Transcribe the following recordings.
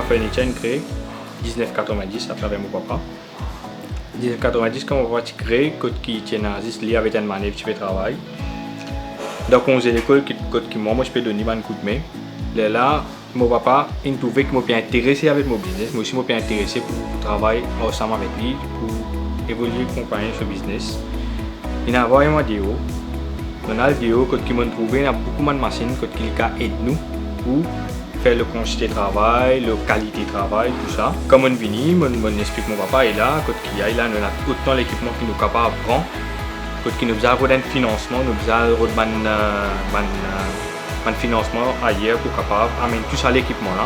furniture créé 1990 à travers mon papa. 1990 quand mon papa créé côté qui tient nazis lié avec une manœuvre de travail. Donc on faisait l'école qui moi je peux donner un coup de main. Là mon papa il trouvait que moi bien intéressé avec mon business, moi aussi moi bien intéressé pour travailler ensemble avec lui pour évoluer accompagner ce business. Il a envoyé moi des on a des côté qui m'ont trouvé il y a beaucoup de machines côté qui aide nous pour faire le quantité de travail, la qualité de travail, tout ça. Comme on vient, on explique mon papa est là, côté qui il a autant l'équipement qui nous capable de prendre, côté qui nous a un financement, nous a un financement ailleurs pour capable amener tout ça l'équipement là.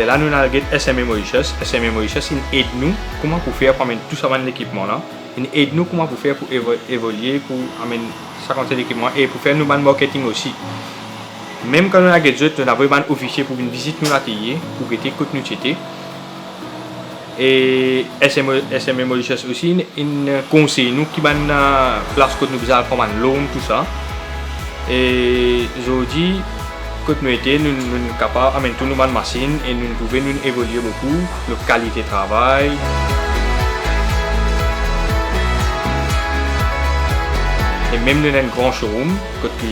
Là nous avons SME Mauritius, SME Mauritius il aide nous comment pour faire pour amener tout ça dans l'équipement là. Il aide nous comment pour faire pour évoluer pour amener ça dans l'équipement et pour faire nous man marketing aussi. Même quand on a des autres, on a vraiment un officier pour une visite nous l'atelier pour que côté nous c'était. Et SME Mauritius aussi une conseil nous qui ban place côté nous besoin prendre un loan tout ça. Et aujourd'hui côté nous était nous capable amener tout nous ban machine et nous pouvons nous évoluer beaucoup la qualité de travail. Et même nous avons un grand showroom, côté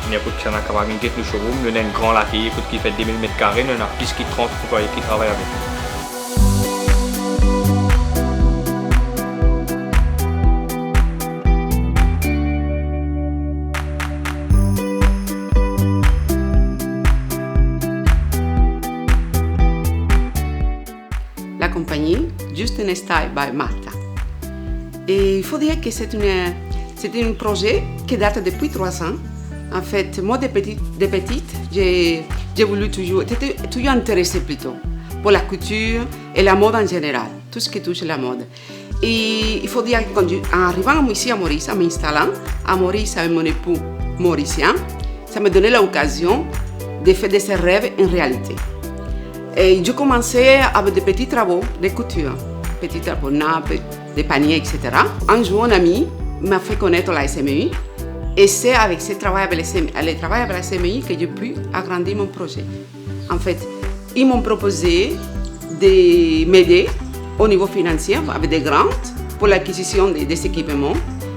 n'importe qui en a capable de nous showroom, nous avons un grand atelier qui fait 2000 m², nous avons plus de 30 employés qui travaillent avec nous. La compagnie Just in Style by Martha. Et il faut dire que c'est un projet qui date depuis 3 ans. En fait, moi, de petite, j'ai voulu toujours intéressé plutôt pour la couture et la mode en général, tout ce qui touche la mode. Et il faut dire qu'en arrivant ici à Maurice, en m'installant à Maurice avec mon époux mauricien, ça m'a donné l'occasion de faire de ces rêves une réalité. Et j'ai commencé avec des petits travaux de couture, petits travaux nappes, des paniers, etc. Un jour, un ami m'a fait connaître la SMI et c'est avec ce travail avec la SMI que j'ai pu agrandir mon projet. En fait, ils m'ont proposé de m'aider au niveau financier avec des grants pour l'acquisition des équipements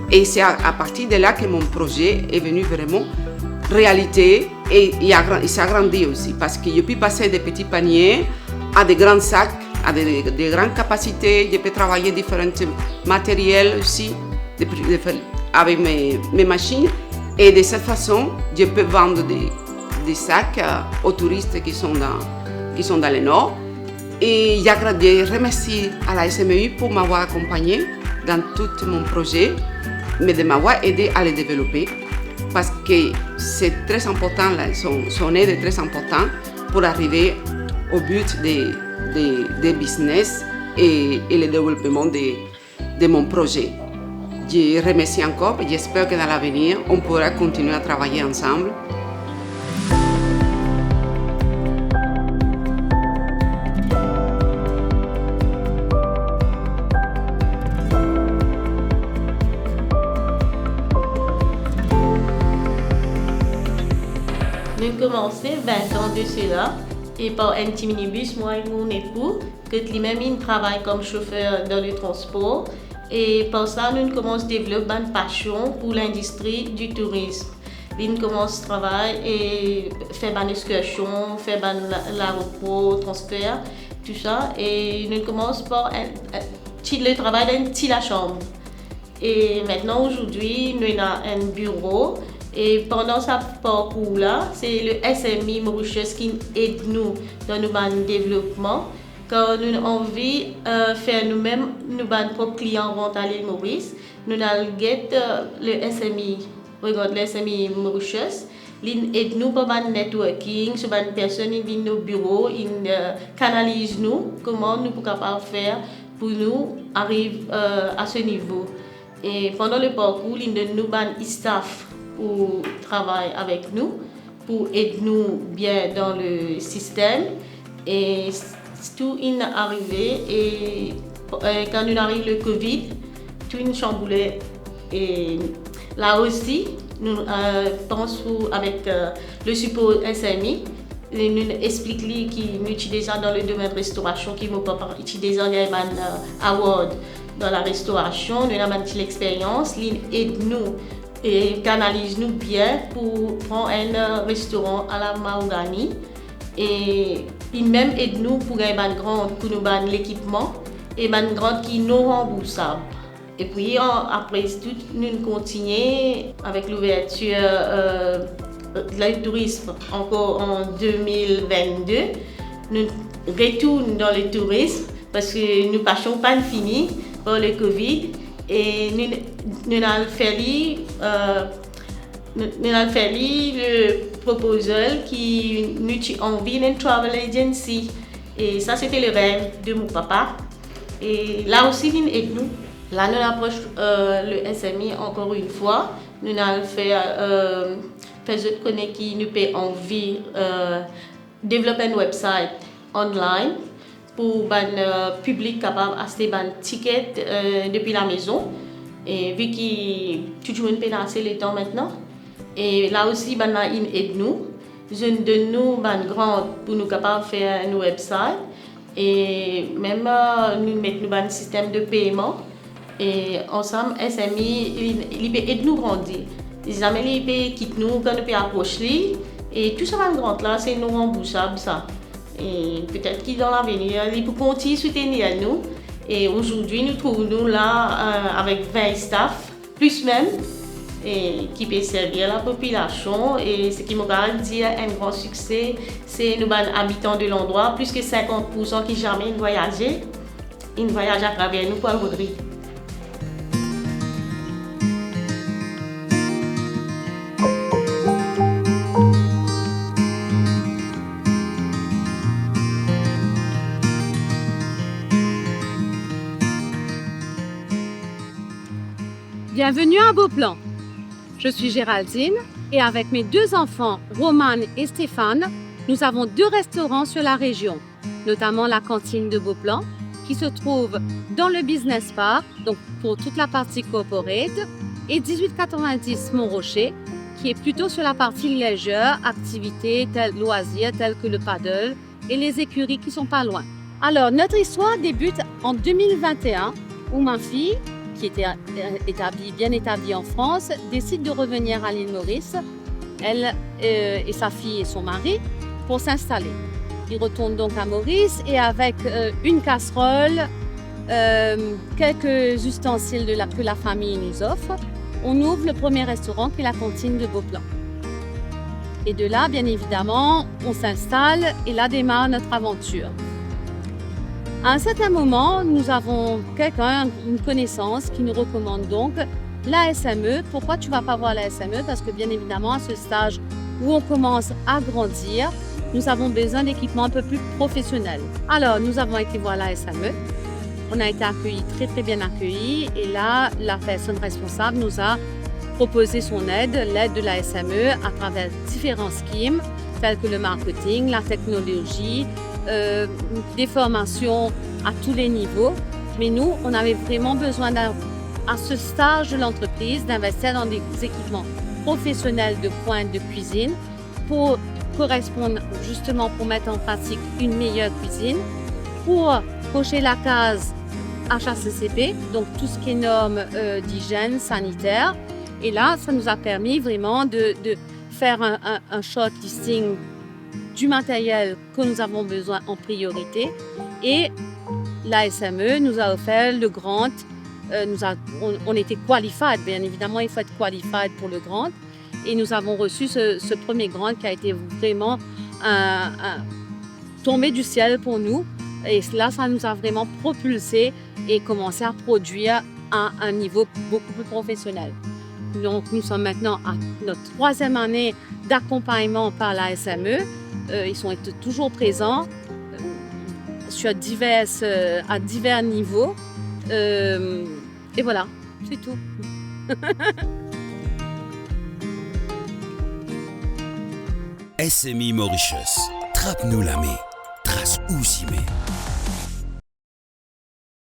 et c'est à partir de là que mon projet est venu vraiment réalité et il s'est agrandi aussi parce que j'ai pu passer des petits paniers à des grands sacs, à des grandes capacités, je peux travailler différents matériels aussi avec mes machines et de cette façon je peux vendre des sacs aux touristes qui sont dans le nord et je remercie à la SMI pour m'avoir accompagné dans tout mon projet mais de m'avoir aidé à le développer parce que c'est très important, son aide est très importante pour arriver au but des business et le développement de mon projet. Je remercie encore et j'espère que dans l'avenir, on pourra continuer à travailler ensemble. Nous avons commencé 20 ans de cela et par un petit minibus, moi et mon époux, que lui-même il travaille comme chauffeur dans le transport. Et par ça, nous commençons à développer une passion pour l'industrie du tourisme. Nous commençons à travailler et faire une excursion, faire l'aéroport, transfert, tout ça. Et nous commençons par le travail dans la chambre. Et maintenant, aujourd'hui, nous avons un bureau. Et pendant ce parcours-là, c'est le SMI Mauritius qui aide nous dans notre développement. Quand nous avons envie de faire nous-mêmes nos propres clients vont à l'île Maurice, nous allons le SMI, regarde le SMI Mauritius, ils aident nous pour le networking, sur les personnes qui viennent au bureau, ils canalisent nous, comment nous pouvons faire pour nous arriver à ce niveau. Et pendant le parcours, ils donnent nous un staff pour travailler avec nous, pour aider nous bien dans le système. Et tout est arrivé et quand nous arrive le Covid, tout est chamboulé. Et là aussi, nous pensons avec le support SMI, nous expliquons qui nous utilisons dans le domaine de restauration, qui nous utilisons les awards dans la restauration, nous avons l'expérience, ils aident nous et canalisent nous bien pour prendre un restaurant à la mahogany. Et ils même aident nous pour une grande pour nous donner l'équipement et une grande qui nous remboursable. Et puis après tout, nous continuons avec l'ouverture du tourisme encore en 2022. Nous retournons dans le tourisme parce que nous n'avons pas fini pour le Covid et nous avons fait le proposal qui nous envie d'une travel agency. Et ça, c'était le rêve de mon papa. Et là aussi, il aide nous. Là, nous approchons le SMI encore une fois. Nous avons fait d'autres connaître qui nous peut envie développer un website online pour le public capable d'acheter un ticket depuis la maison. Et vu que tout le monde peut passer le temps maintenant. Et là aussi, ils aident nous. Ils donnent nous une grande pour nous capables de faire un website. Et même nous mettons un système de paiement. Et ensemble, SMI, ils aident nous grandir. Les amis, ils quittent nous quand nous pouvons approcher. Et tout ça, une grande là, c'est nous remboursable ça. Et peut-être que dans l'avenir, ils peuvent continuer à soutenir nous. Et aujourd'hui, nous trouvons là avec 20 staff, plus même, et qui peut servir la population. Et ce qui me dit un grand succès, c'est nous habitants de l'endroit, plus que 50% qui jamais voyagent à travers nous pour le Vaudry. Bienvenue à Beauplan. Je suis Géraldine et avec mes 2 enfants, Romane et Stéphane, nous avons 2 restaurants sur la région, notamment la cantine de Beauplan qui se trouve dans le Business Park, donc pour toute la partie corporate, et 1890 Montrocher qui est plutôt sur la partie légère, activités loisirs telles que le paddle et les écuries qui sont pas loin. Alors notre histoire débute en 2021 où ma fille, qui était bien établie en France, décide de revenir à l'île Maurice, elle et sa fille et son mari, pour s'installer. Ils retournent donc à Maurice et avec une casserole, quelques ustensiles que la famille nous offre, on ouvre le premier restaurant qui est la cantine de Beauplan. Et de là, bien évidemment, on s'installe et là démarre notre aventure. À un certain moment, nous avons une connaissance qui nous recommande donc la SME. Pourquoi tu ne vas pas voir la SME? Parce que bien évidemment, à ce stage où on commence à grandir, nous avons besoin d'équipements un peu plus professionnels. Alors, nous avons été voir la SME. On a été accueillis, très très bien accueillis. Et là, la personne responsable nous a proposé son aide, l'aide de la SME à travers différents schemes, tels que le marketing, la technologie, des formations à tous les niveaux. Mais nous, on avait vraiment besoin, à ce stage de l'entreprise, d'investir dans des équipements professionnels de pointe de cuisine pour correspondre justement pour mettre en pratique une meilleure cuisine, pour cocher la case HACCP, donc tout ce qui est normes d'hygiène sanitaire. Et là, ça nous a permis vraiment de faire un shortlisting du matériel que nous avons besoin en priorité. Et la SME nous a offert le grant. On était qualified, bien évidemment, il faut être qualified pour le grant. Et nous avons reçu ce premier grant qui a été vraiment tombé du ciel pour nous. Et là, ça nous a vraiment propulsé et commencé à produire à un niveau beaucoup plus professionnel. Donc, nous sommes maintenant à notre 3e année d'accompagnement par la SME. Ils sont toujours présents à divers niveaux. Et voilà, c'est tout. SMI Mauritius, trappe-nous la main, trace où s'y met.